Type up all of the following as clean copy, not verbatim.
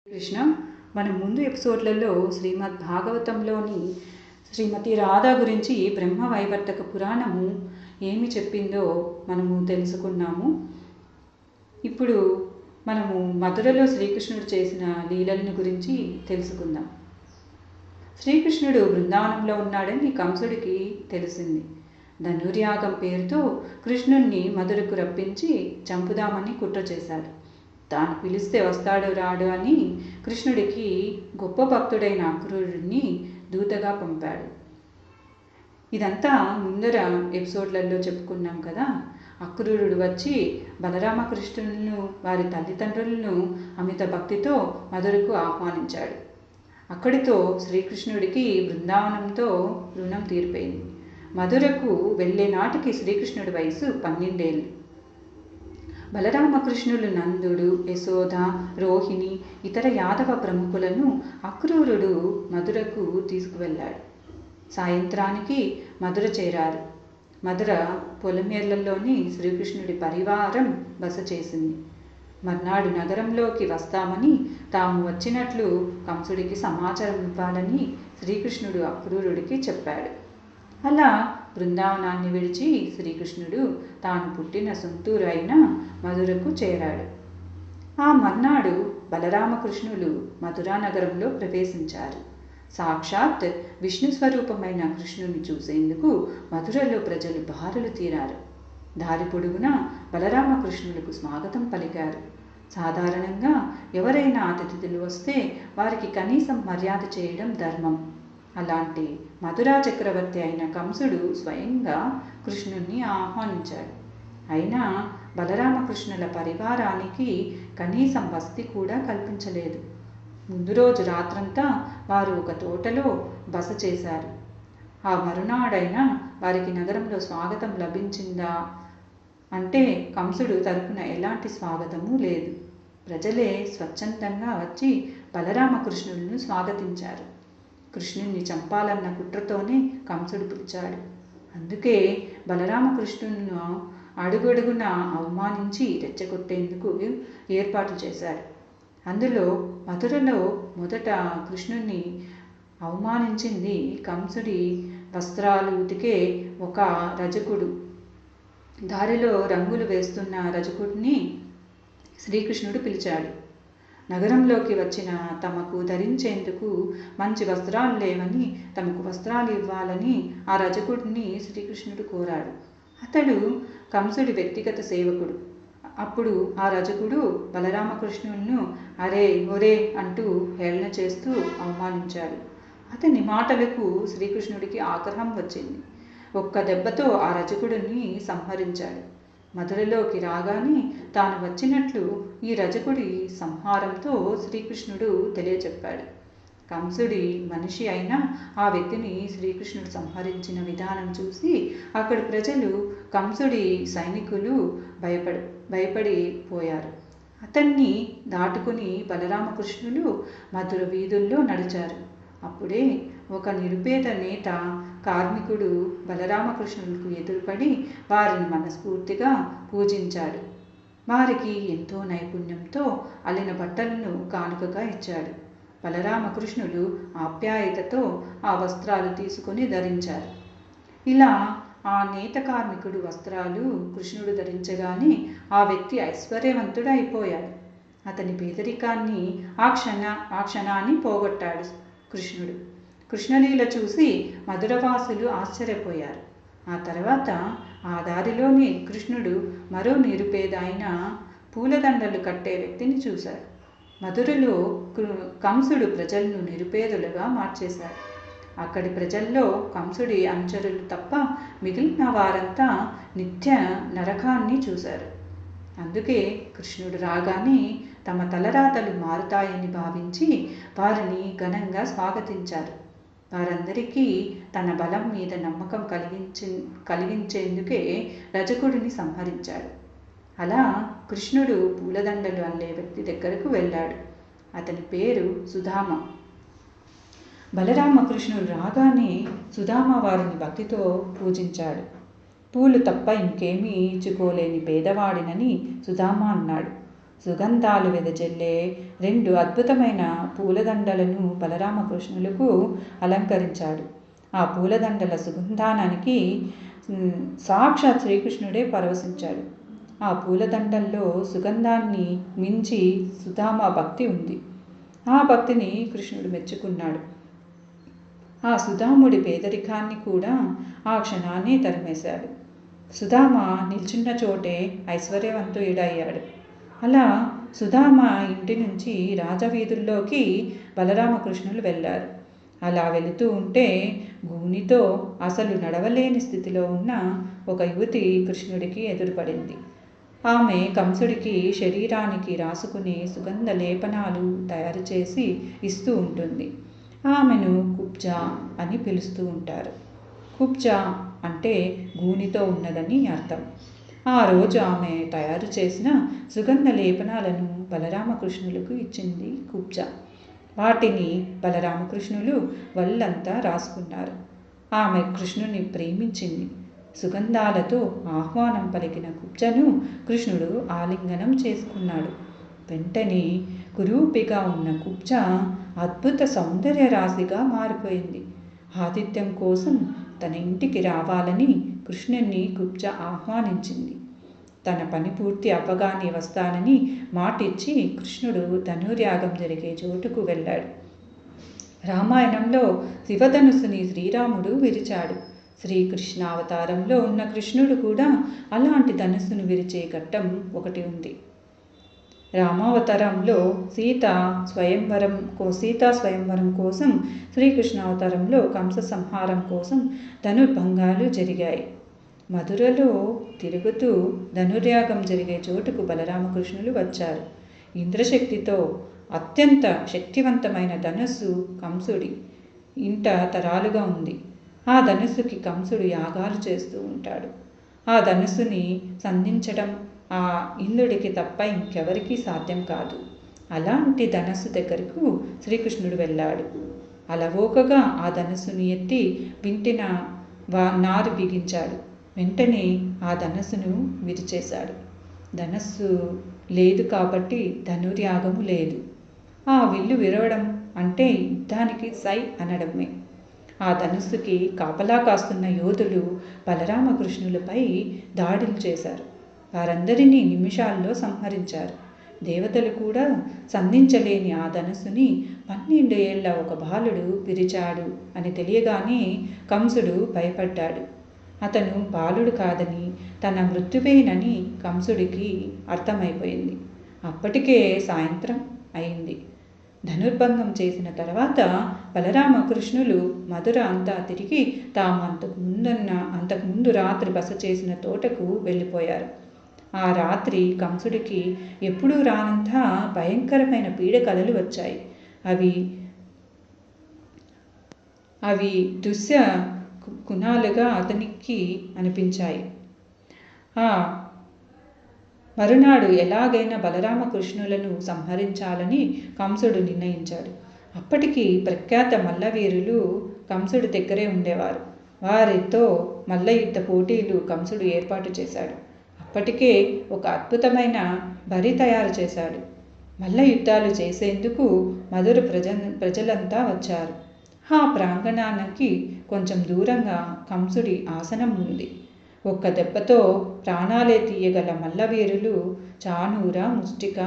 కృష్ణ మనం ముందు ఎపిసోడ్లలో శ్రీమద్ భాగవతంలోని శ్రీమతి రాధా గురించి బ్రహ్మవైవర్తక పురాణము ఏమి చెప్పిందో మనము తెలుసుకున్నాము. ఇప్పుడు మనము మధురలో శ్రీకృష్ణుడు చేసిన లీలలను గురించి తెలుసుకుందాం. శ్రీకృష్ణుడు బృందావనంలో ఉన్నాడని కంసుడికి తెలిసింది. ధనుర్యాగం పేరుతో కృష్ణుణ్ణి మధురకు రప్పించి చంపుదామని కుట్ర చేశాడు. తాను పిలిస్తే వస్తాడో రాడు అని కృష్ణుడికి గొప్ప భక్తుడైన అక్రూరుడిని దూతగా పంపాడు. ఇదంతా ముందర ఎపిసోడ్లలో చెప్పుకున్నాం కదా. అక్రూరుడు వచ్చి బలరామకృష్ణులను వారి తల్లిదండ్రులను అమిత భక్తితో మధురకు ఆహ్వానించాడు. అక్కడితో శ్రీకృష్ణుడికి బృందావనంతో రుణం తీరిపోయింది. మధురకు వెళ్ళే నాటికి శ్రీకృష్ణుడి వయసు 12 ఏళ్ళు. బలరామకృష్ణులు నందుడు, యశోద, రోహిణి, ఇతర యాదవ ప్రముఖులను అక్రూరుడు మధురకు తీసుకువెళ్ళాడు. సాయంత్రానికి మధుర చేరారు. మధుర పొలమేర్లలోని శ్రీకృష్ణుడి పరివారం బస చేసింది. మర్నాడు నగరంలోకి వస్తామని, తాము వచ్చినట్లు కంసుడికి సమాచారం ఇవ్వాలని శ్రీకృష్ణుడు అక్రూరుడికి చెప్పాడు. అలా బృందావనాన్ని విడిచి శ్రీకృష్ణుడు తాను పుట్టిన సొంతూరు అయిన మధురకు చేరాడు. ఆ మర్నాడు బలరామకృష్ణులు మధురా నగరంలో ప్రవేశించారు. సాక్షాత్ విష్ణు స్వరూపమైన కృష్ణుని చూసేందుకు మధురలో ప్రజలు బారులు తీరారు. దారి పొడుగునా బలరామకృష్ణులకు స్వాగతం పలికారు. సాధారణంగా ఎవరైనా అతిథులు వస్తే వారికి కనీసం మర్యాద చేయడం ధర్మం. అలాంటి మధురా చక్రవర్తి అయిన కంసుడు స్వయంగా కృష్ణుణ్ణి ఆహ్వానించాడు. అయినా బలరామకృష్ణుల పరివారానికి కనీసం వసతి కూడా కల్పించలేదు. ముందు రోజు రాత్రంతా వారు ఒక తోటలో బస చేశారు. ఆ మరునాడైనా వారికి నగరంలో స్వాగతం లభించిందా అంటే కంసుడు తరపున ఎలాంటి స్వాగతము లేదు. ప్రజలే స్వచ్ఛందంగా వచ్చి బలరామకృష్ణులను స్వాగతించారు. కృష్ణుణ్ణి చంపాలన్న కుట్రతోనే కంసుడు పిలిచాడు. అందుకే బలరామకృష్ణులను అడుగడుగున అవమానించి రెచ్చగొట్టేందుకు ఏర్పాట్లు చేశాడు. అందులో మధురలో మొదట కృష్ణుణ్ణి అవమానించింది కంసుడి వస్త్రాలు ఉతికే ఒక రజకుడు. దారిలో రంగులు వేస్తున్న రజకుడిని శ్రీకృష్ణుడు పిలిచాడు. నగరంలోకి వచ్చిన తమకు ధరించేందుకు మంచి వస్త్రాలు లేవని, తమకు వస్త్రాలు ఇవ్వాలని ఆ రజకుడిని శ్రీకృష్ణుడు కోరాడు. అతడు కంసుడి వ్యక్తిగత సేవకుడు. అప్పుడు ఆ రజకుడు బలరామకృష్ణులను అరే ఒరే అంటూ హేళన చేస్తూ అవమానించాడు. అతని మాటలకు శ్రీకృష్ణుడికి ఆగ్రహం వచ్చింది. ఒక్క దెబ్బతో ఆ రజకుడిని సంహరించాడు. మధురలోకి రాగానే తాను వచ్చినట్లు ఈ రజకుడి సంహారంతో శ్రీకృష్ణుడు తెలియచెప్పాడు. కంసుడి మనిషి అయిన ఆ వ్యక్తిని శ్రీకృష్ణుడు సంహరించిన విధానం చూసి అక్కడి ప్రజలు, కంసుడి సైనికులు భయపడిపోయారు. అతన్ని దాటుకుని బలరామకృష్ణులు మధుర వీధుల్లో నడిచారు. అప్పుడే ఒక నిరుపేద నేత కార్మికుడు బలరామకృష్ణులకు ఎదురుపడి వారిని మనస్ఫూర్తిగా పూజించాడు. వారికి ఎంతో నైపుణ్యంతో అల్లిన బట్టలను కానుకగా ఇచ్చాడు. బలరామకృష్ణులు ఆప్యాయతతో ఆ వస్త్రాలు తీసుకొని ధరించారు. ఇలా ఆ నేత కార్మికుడు వస్త్రాలు కృష్ణుడు ధరించగానే ఆ వ్యక్తి ఐశ్వర్యవంతుడు అయిపోయాడు. అతని పేదరికాన్ని ఆ క్షణాన్ని పోగొట్టాడు కృష్ణుడు. కృష్ణలీల చూసి మధురవాసులు ఆశ్చర్యపోయారు. ఆ తర్వాత ఆ దారిలోనే కృష్ణుడు మరో నిరుపేద అయిన పూలదండలు కట్టే వ్యక్తిని చూశాడు. మధురలో కంసుడు ప్రజలను నిరుపేదలుగా మార్చేశాడు. అక్కడి ప్రజల్లో కంసుడి అనుచరులు తప్ప మిగిలిన వారంతా నిత్య నరకాన్ని చూశారు. అందుకే కృష్ణుడు రాగానే తమ తలరాతలు మారుతాయని భావించి వారిని ఘనంగా స్వాగతించారు. వారందరికీ తన బలం మీద నమ్మకం కలిగించేందుకే రజకుడిని సంహరించాడు. అలా కృష్ణుడు పూలదండలు అల్లే వ్యక్తి దగ్గరకు వెళ్ళాడు. అతని పేరు సుధామ. బలరామకృష్ణుడు రాగానే సుధామ వారిని భక్తితో పూజించాడు. పూలు తప్ప ఇంకేమీ ఇచ్చుకోలేని పేదవాడినని సుధామ అన్నాడు. సుగంధాలు వెదజల్లే 2 అద్భుతమైన పూలదండలను బలరామకృష్ణులకు అలంకరించాడు. ఆ పూలదండల సుగంధానికి సాక్షాత్ శ్రీకృష్ణుడే పరవశించాడు. ఆ పూలదండల్లో సుగంధాన్ని మించి సుధామ భక్తి ఉంది. ఆ భక్తిని కృష్ణుడు మెచ్చుకున్నాడు. ఆ సుధాముడి పేదరికాన్ని కూడా ఆ క్షణాన్నే తరిమేశాడు. సుధామ నిల్చున్న చోటే ఐశ్వర్యవంతుడయ్యాడు. అలా సుధామ ఇంటి నుంచి రాజవీధుల్లోకి బలరామకృష్ణులు వెళ్ళారు. అలా వెళుతూ ఉంటే గూనితో అసలు నడవలేని స్థితిలో ఉన్న ఒక యువతి కృష్ణుడికి ఎదురుపడింది. ఆమె కంసుడికి శరీరానికి రాసుకునే సుగంధ లేపనాలు తయారు చేసి ఇస్తూ ఉంటుంది. ఆమెను కుబ్జా అని పిలుస్తూ ఉంటారు. కుబ్జా అంటే గూనితో ఉన్నదని అర్థం. ఆ రోజు ఆమె తయారు చేసిన సుగంధ లేపనాలను బలరామకృష్ణులకు ఇచ్చింది కుబ్జా. వాటిని బలరామకృష్ణులు వల్లంతా రాసుకున్నారు. ఆమె కృష్ణుని ప్రేమించింది. సుగంధాలతో ఆహ్వానం పలికిన కుబ్జను కృష్ణుడు ఆలింగనం చేసుకున్నాడు. వెంటనే కురూపిగా ఉన్న కుబ్జ అద్భుత సౌందర్య రాశిగా మారిపోయింది. ఆతిథ్యం కోసం తన ఇంటికి రావాలని కృష్ణుణ్ణి కుబ్జ ఆహ్వానించింది. తన పని పూర్తి అవ్వగానే వస్తానని మాటిచ్చి కృష్ణుడు ధనుర్యాగం జరిగే చోటుకు వెళ్ళాడు. రామాయణంలో శివధనుస్సుని శ్రీరాముడు విరిచాడు. శ్రీకృష్ణావతారంలో ఉన్న కృష్ణుడు కూడా అలాంటి ధనుస్సును విరిచే ఘట్టం ఒకటి ఉంది. రామావతారంలో సీతా స్వయంవరం కోసం, శ్రీకృష్ణావతారంలో కంస సంహారం కోసం ధనుర్భంగాలు జరిగాయి. మధురలో తిరుగుతూ ధనుర్యాగం జరిగే చోటుకు బలరామకృష్ణులు వచ్చారు. ఇంద్రశక్తితో అత్యంత శక్తివంతమైన ధనుస్సు కంసుడి ఇంట తరాలుగా ఉంది. ఆ ధనుస్సుకి కంసుడు యాగాలు చేస్తూ ఉంటాడు. ఆ ధనుస్సుని సంధించడం ఆ ఇంద్రుడికి తప్ప ఇంకెవరికీ సాధ్యం కాదు. అలాంటి ధనస్సు దగ్గరకు శ్రీకృష్ణుడు వెళ్ళాడు. అలవోకగా ఆ ధనుస్సుని ఎత్తి వింటిన నారు బిగించాడు. వెంటనే ఆ ధనస్సును విరిచేశాడు. ధనస్సు లేదు కాబట్టి ధనుర్యాగము లేదు. ఆ విల్లు విరవడం అంటే యుద్ధానికి సై అనడమే. ఆ ధనుస్సుకి కాపలా కాస్తున్న యోధులు బలరామకృష్ణులపై దాడులు చేశారు. వారందరినీ నిమిషాల్లో సంహరించారు. దేవతలు కూడా సంధించలేని ఆ ధనుస్సుని 12 ఏళ్ల ఒక బాలుడు విరిచాడు అని తెలియగానే కంసుడు భయపడ్డాడు. అతను బాలుడు కాదని, తన మృత్యువేనని కంసుడికి అర్థమైపోయింది. అప్పటికే సాయంత్రం అయింది. ధనుర్భంగం చేసిన తర్వాత బలరామకృష్ణులు మధుర అంతా తిరిగి తాము అంతకుముందు రాత్రి బస చేసిన తోటకు వెళ్ళిపోయారు. ఆ రాత్రి కంసుడికి ఎప్పుడూ రానంత భయంకరమైన పీడకలలు వచ్చాయి. అవి దుశ్య కుణాలుగా అతనికి అనిపించాయి. ఆ మరునాడు ఎలాగైనా బలరామకృష్ణులను సంహరించాలని కంసుడు నిర్ణయించాడు. అప్పటికి ప్రఖ్యాత మల్లవీరులు కంసుడి దగ్గరే ఉండేవారు. వారితో మల్ల యుద్ధ పోటీలు కంసుడు ఏర్పాటు చేశాడు. అప్పటికే ఒక అద్భుతమైన బరి తయారు చేశాడు. మల్ల యుద్ధాలు చేసేందుకు మధుర ప్రజలంతా వచ్చారు. ఆ ప్రాంగణానికి కొంచెం దూరంగా కంసుడి ఆసనం ఉంది. ఒక్క దెబ్బతో ప్రాణాలే తీయగల మల్లవీరులు చాణూర, ముష్టిక,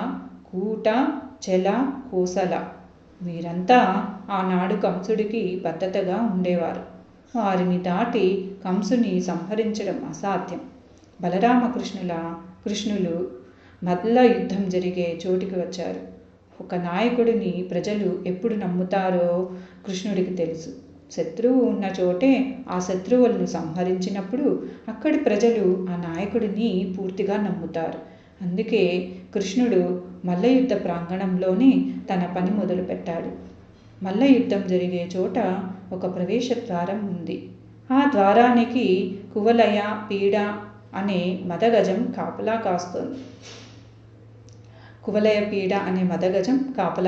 కూట, చెల, కోసల వీరంతా ఆనాడు కంసుడికి బద్ధతగా ఉండేవారు. వారిని దాటి కంసుని సంహరించడం అసాధ్యం. కృష్ణులు మల్ల యుద్ధం జరిగే చోటికి వచ్చారు. ఒక నాయకుడిని ప్రజలు ఎప్పుడు నమ్ముతారో కృష్ణుడికి తెలుసు. శత్రువు ఉన్న చోటే ఆ శత్రువులను సంహరించినప్పుడు అక్కడి ప్రజలు ఆ నాయకుడిని పూర్తిగా నమ్ముతారు. అందుకే కృష్ణుడు మల్లయుద్ధ ప్రాంగణంలోనే తన పని మొదలుపెట్టాడు. మల్ల యుద్ధం జరిగే చోట ఒక ప్రవేశ ద్వారం ఉంది. ఆ ద్వారానికి కువలయ పీడ అనే మదగజం కాపలా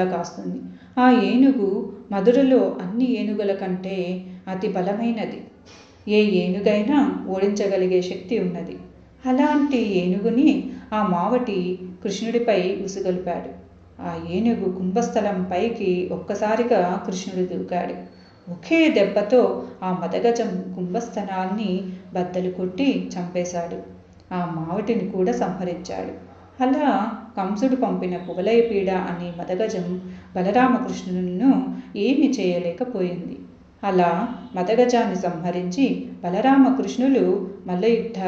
కాస్తుంది. ఆ ఏనుగు మధురలో అన్ని ఏనుగుల కంటే అతి బలమైనది. ఏ ఏనుగైనా ఓడించగలిగే శక్తి ఉన్నది. అలాంటి ఏనుగుని ఆ మావటి కృష్ణుడిపై ఉసిగొల్పాడు. ఆ ఏనుగు కుంభస్థలం పైకి ఒక్కసారిగా కృష్ణుడు దూకాడు. ఒకే దెబ్బతో ఆ మదగజం కుంభస్థలాన్ని బద్దలు కొట్టి చంపేశాడు. ఆ మావటిని కూడా సంహరించాడు. అలా కంసుడు పంపిన కువలయపీడ అనే మదగజం బలరామకృష్ణులను ఏమీ చేయలేకపోయింది. అలా మదగజాన్ని సంహరించి బలరామకృష్ణులు మల్లయుద్ధ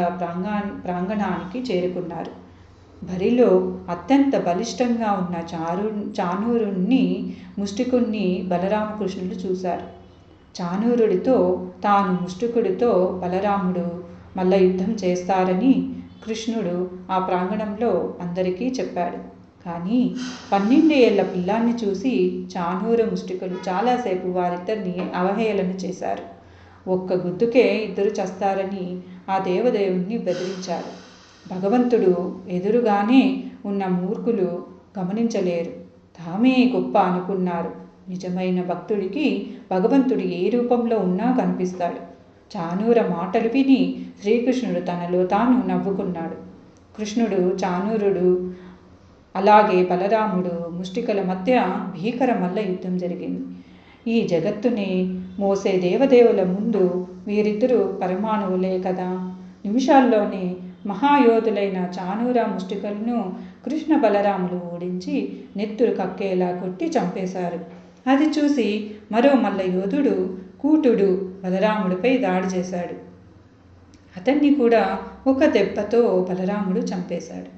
ప్రాంగణానికి చేరుకున్నారు. బరిలో అత్యంత బలిష్టంగా ఉన్న చాణూరుణ్ణి ముష్టికుణ్ణి బలరామకృష్ణులు చూశారు. చాణూరుడితో తాను ముష్టికుడితో బలరాముడు మల్ల యుద్ధం చేస్తారని కృష్ణుడు ఆ ప్రాంగణంలో అందరికీ చెప్పాడు. కానీ 12 ఏళ్ల పిల్లాన్ని చూసి చాణూరు ముష్టికులు చాలాసేపు వారిద్దరిని అవహేళన చేశారు. ఒక్క గుద్దుకే ఇద్దరు చస్తారని ఆ దేవదేవుణ్ణి బెదిరించారు. భగవంతుడు ఎదురుగానే ఉన్న మూర్ఖులు గమనించలేరు. తామే గొప్ప అనుకున్నారు. నిజమైన భక్తుడికి భగవంతుడు ఏ రూపంలో ఉన్నా కనిపిస్తాడు. చాణూర మాటలు విని శ్రీకృష్ణుడు తనలో తాను నవ్వుకున్నాడు. కృష్ణుడు, చాణూరుడు, అలాగే బలరాముడు ముష్టికల మధ్య భీకర మల్ల యుద్ధం జరిగింది. ఈ జగత్తుని మోసే దేవదేవుల ముందు వీరిద్దరూ పరమాణువులే కదా. నిమిషాల్లోనే మహాయోధులైన చాణూర ముష్టికలను కృష్ణ బలరాములు ఓడించి నెత్తురు కక్కేలా కొట్టి చంపేశారు. అది చూసి మరో మల్ల యోధుడు కూటుడు బలరాముడిపై దాడి చేశాడు. అతన్ని కూడా ఒక దెబ్బతో బలరాముడు చంపేశాడు.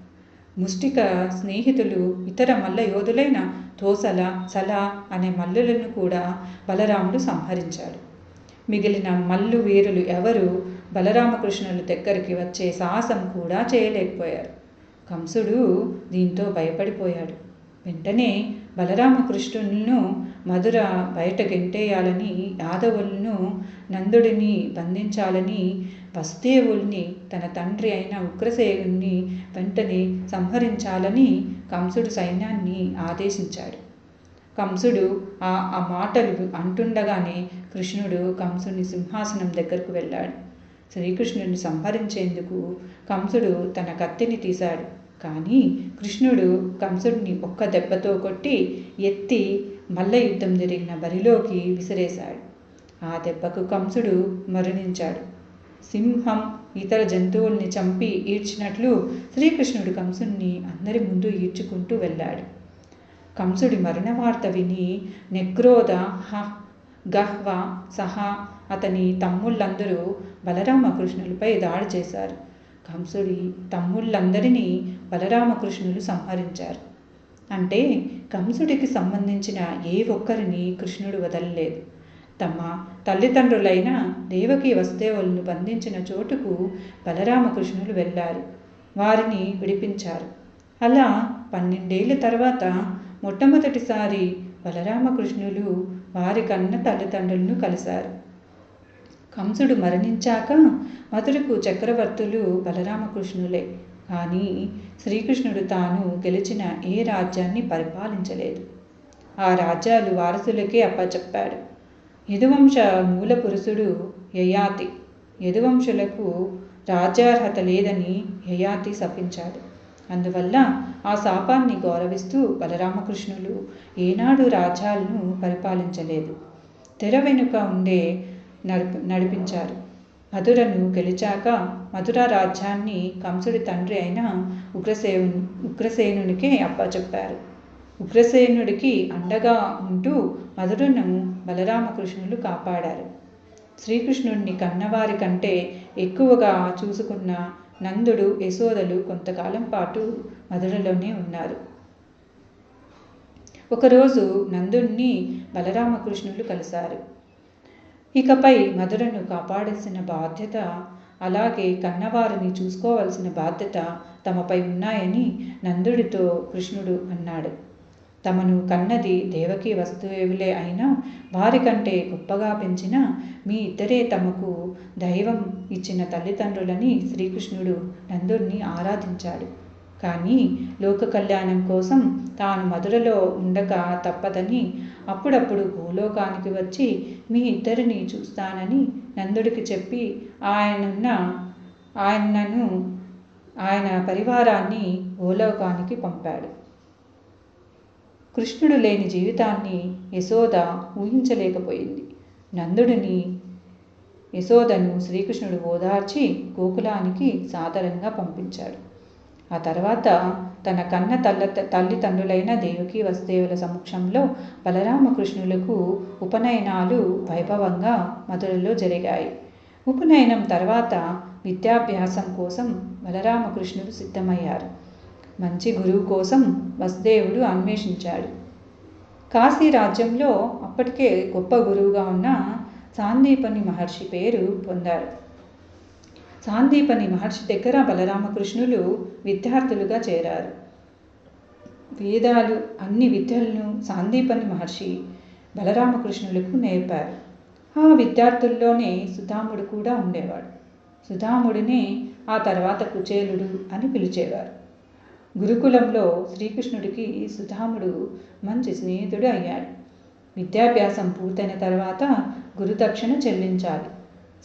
ముష్టిక స్నేహితులు ఇతర మల్ల యోధులైన తోసల, సల అనే మల్లులను కూడా బలరాముడు సంహరించాడు. మిగిలిన మల్లు వీరులు ఎవరు బలరామకృష్ణుల దగ్గరికి వచ్చే సాహసం కూడా చేయలేకపోయారు. కంసుడు దీంతో భయపడిపోయాడు. వెంటనే బలరామకృష్ణులను మధుర బయట గెంటేయాలని, యాదవులను నందుడిని బంధించాలని, వసుదేవుల్ని తన తండ్రి అయిన ఉగ్రసేనుని వెంటనే సంహరించాలని కంసుడు సైన్యాన్ని ఆదేశించాడు. కంసుడు ఆ మాటలు అంటుండగానే కృష్ణుడు కంసుని సింహాసనం దగ్గరకు వెళ్ళాడు. శ్రీకృష్ణుడిని సంహరించేందుకు కంసుడు తన కత్తిని తీశాడు. కానీ కృష్ణుడు కంసుడిని ఒక్క దెబ్బతో కొట్టి ఎత్తి మల్ల యుద్ధం జరిగిన బరిలోకి విసిరేశాడు. ఆ దెబ్బకు కంసుడు మరణించాడు. సింహం ఇతర జంతువుల్ని చంపి ఈడ్చినట్లు శ్రీకృష్ణుడు కంసుడిని అందరి ముందు ఈడ్చుకుంటూ వెళ్ళాడు. కంసుడి మరణ వార్త విని నెక్రోధ, గహ్వ సహా అతని తమ్ముళ్ళందరూ బలరామకృష్ణులపై దాడి చేశారు. కంసుడి తమ్ముళ్ళందరినీ బలరామకృష్ణులు సంహరించారు. అంటే కంసుడికి సంబంధించిన ఏ ఒక్కరిని కృష్ణుడు వదలలేదు. తమ తల్లిదండ్రులైన దేవకి వసుదేవులను బంధించిన చోటుకు బలరామకృష్ణులు వెళ్ళారు. వారిని విడిపించారు. అలా 12 ఏళ్ల తర్వాత మొట్టమొదటిసారి బలరామకృష్ణులు వారి కన్న తల్లిదండ్రులను కలిశారు. కంసుడు మరణించాక మధురకు చక్రవర్తులు బలరామకృష్ణులే. కానీ శ్రీకృష్ణుడు తాను గెలిచిన ఏ రాజ్యాన్ని పరిపాలించలేదు. ఆ రాజ్యాలు వారసులకే అప్పచెప్పాడు. యదువంశ మూల పురుషుడు యయాతి. యదువంశులకు రాజ్యార్హత లేదని యయాతి శపించాడు. అందువల్ల ఆ శాపాన్ని గౌరవిస్తూ బలరామకృష్ణులు ఏనాడు రాజ్యాలను పరిపాలించలేదు. తెర వెనుక ఉండే నడిపించారు. మధురను గెలిచాక మధుర రాజ్యాన్ని కంసుడి తండ్రి అయిన ఉగ్రసేనునికే అప్పచెప్పారు. ఉగ్రసేనుడికి అండగా ఉంటూ మధురను బలరామకృష్ణులు కాపాడారు. శ్రీకృష్ణుడిని కన్నవారి కంటే ఎక్కువగా చూసుకున్న నందుడు, యశోదలు కొంతకాలం పాటు మధురలోనే ఉన్నారు. ఒకరోజు నందుడిని బలరామకృష్ణులు కలిశారు. ఇకపై మధురను కాపాడాల్సిన బాధ్యత, అలాగే కన్నవారిని చూసుకోవాల్సిన బాధ్యత తమపై ఉన్నాయని నందుడితో కృష్ణుడు అన్నాడు. తమను కన్నది దేవకి వసుదేవులే అయినా వారికంటే గొప్పగా పెంచిన మీ ఇద్దరే తమకు దైవం ఇచ్చిన తల్లిదండ్రులని శ్రీకృష్ణుడు నందుడిని ఆరాధించాడు. కానీ లోక కళ్యాణం కోసం తాను మధురలో ఉండక తప్పదని అప్పుడప్పుడు భూలోకానికి వచ్చి మీ ఇద్దరిని చూస్తానని నందుడికి చెప్పి ఆయనను ఆయన పరివారాన్ని గోలోకానికి పంపాడు. కృష్ణుడు లేని జీవితాన్ని యశోద ఊహించలేకపోయింది. నందుడిని యశోదను శ్రీకృష్ణుడు ఓదార్చి గోకులానికి సాదరంగా పంపించాడు. ఆ తర్వాత తన కన్న తల్లిదండ్రులైన దేవకీ వసుదేవుల సమక్షంలో బలరామకృష్ణులకు ఉపనయనాలు వైభవంగా మధురలో జరిగాయి. ఉపనయనం తర్వాత విద్యాభ్యాసం కోసం బలరామకృష్ణుడు సిద్ధమయ్యారు. మంచి గురువు కోసం వసుదేవుడు అన్వేషించాడు. కాశీ రాజ్యంలో అప్పటికే గొప్ప గురువుగా ఉన్న సాందీపని మహర్షి పేరు పొందారు. సాందీపని మహర్షి దగ్గర బలరామకృష్ణులు విద్యార్థులుగా చేరారు. వేదాలు అన్ని విద్యలను సాందీపని మహర్షి బలరామకృష్ణులకు నేర్పారు. ఆ విద్యార్థుల్లోనే సుధాముడు కూడా ఉండేవాడు. సుధాముడినే ఆ తర్వాత కుచేలుడు అని పిలిచేవారు. గురుకులంలో శ్రీకృష్ణుడికి సుధాముడు మంచి స్నేహితుడు అయ్యాడు. విద్యాభ్యాసం పూర్తయిన తర్వాత గురుదక్షిణ చెల్లించాలి.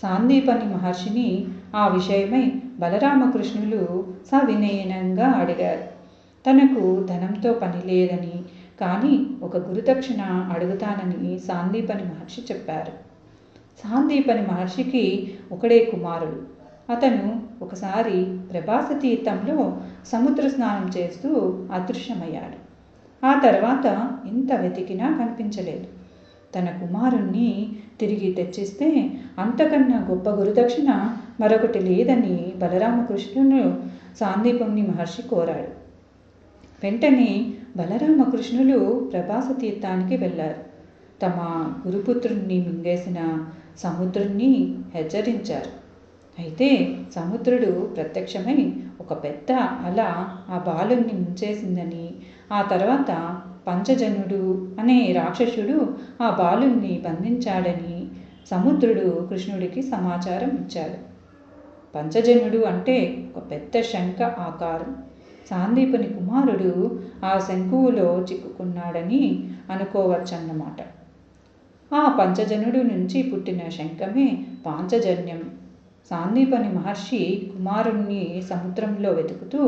సాందీపని మహర్షిని ఆ విషయమై బలరామకృష్ణులు సవినయంగా అడిగారు. తనకు ధనంతో పని లేదని, కానీ ఒక గురుదక్షిణ అడుగుతానని సాందీపని మహర్షి చెప్పారు. సాందీపని మహర్షికి ఒకడే కుమారుడు. అతను ఒకసారి ప్రభాస తీర్థంలో సముద్ర స్నానం చేస్తూ అదృశ్యమయ్యాడు. ఆ తర్వాత ఎంత వెతికినా కనిపించలేదు. తన కుమారుణ్ణి తిరిగి తెచ్చిస్తే అంతకన్నా గొప్ప గురుదక్షిణ మరొకటి లేదని బలరామకృష్ణుడు సాందీపని మహర్షి కోరాడు. వెంటనే బలరామకృష్ణులు ప్రభాస తీర్థానికి వెళ్ళారు. తమ గురుపుత్రుణ్ణి మింగేసిన సముద్రుణ్ణి హెచ్చరించారు. అయితే సముద్రుడు ప్రత్యక్షమై ఒక పెద్ద అల ఆ బాలుణ్ణి ముంచేసిందని, ఆ తర్వాత పంచజనుడు అనే రాక్షసుడు ఆ బాలుణ్ణి బంధించాడని సముద్రుడు కృష్ణుడికి సమాచారం ఇచ్చాడు. పంచజనుడు అంటే ఒక పెద్ద శంఖ ఆకారం. సాందీపని కుమారుడు ఆ శంకువులో చిక్కుకున్నాడని అనుకోవచ్చన్నమాట. ఆ పంచజనుడు నుంచి పుట్టిన శంఖమే పాంచజన్యం. సాందీపని మహర్షి కుమారుణ్ణి సముద్రంలో వెతుకుతూ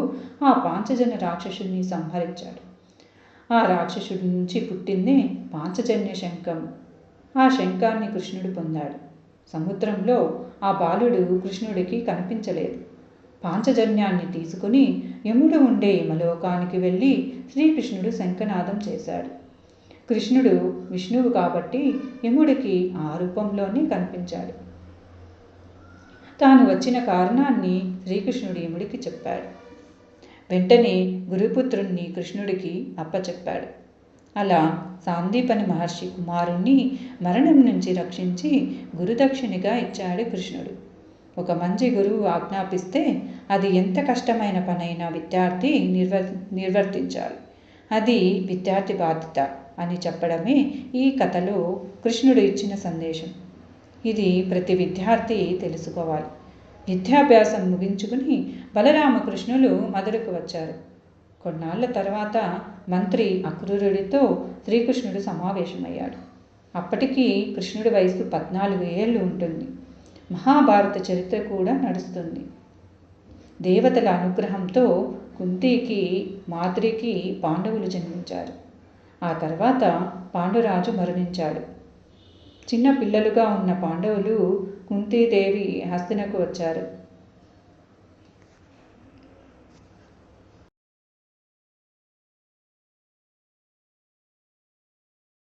ఆ పాంచజన రాక్షసుని సంహరించాడు. ఆ రాక్షసుడి నుంచి పుట్టిందే పాంచజన్య శంఖం. ఆ శంఖాన్ని కృష్ణుడు పొందాడు. సముద్రంలో ఆ బాలుడు కృష్ణుడికి కనిపించలేదు. పాంచజన్యాన్ని తీసుకుని యముడు ఉండే యమలోకానికి వెళ్ళి శ్రీకృష్ణుడు శంఖనాదం చేశాడు. కృష్ణుడు విష్ణువు కాబట్టి యముడికి ఆ రూపంలోనే కనిపించాడు. తాను వచ్చిన కారణాన్ని శ్రీకృష్ణుడు యముడికి చెప్పాడు. వెంటనే గురుపుత్రుణ్ణి కృష్ణుడికి అప్పచెప్పాడు. అలా సాందీపని మహర్షి కుమారుణ్ణి మరణం నుంచి రక్షించి గురుదక్షిణిగా ఇచ్చాడు కృష్ణుడు. ఒక మంచి గురువు ఆజ్ఞాపిస్తే అది ఎంత కష్టమైన పనైనా విద్యార్థి నిర్వర్తించాలి. అది విద్యార్థి బాధ్యత అని చెప్పడమే ఈ కథలో కృష్ణుడు ఇచ్చిన సందేశం. ఇది ప్రతి విద్యార్థి తెలుసుకోవాలి. విద్యాభ్యాసం ముగించుకుని బలరామకృష్ణులు మధురకు వచ్చారు. కొన్నాళ్ల తర్వాత మంత్రి అక్రూరుడితో శ్రీకృష్ణుడు సమావేశమయ్యాడు. అప్పటికి కృష్ణుడి వయసు 14 ఏళ్ళు ఉంటుంది. మహాభారత చరిత్ర కూడా నడుస్తుంది. దేవతల అనుగ్రహంతో కుంతికి మాద్రికి పాండవులు జన్మించారు. ఆ తర్వాత పాండురాజు మరణించాడు. చిన్న పిల్లలుగా ఉన్న పాండవులు కుంతీదేవి హస్తినకు వచ్చారు.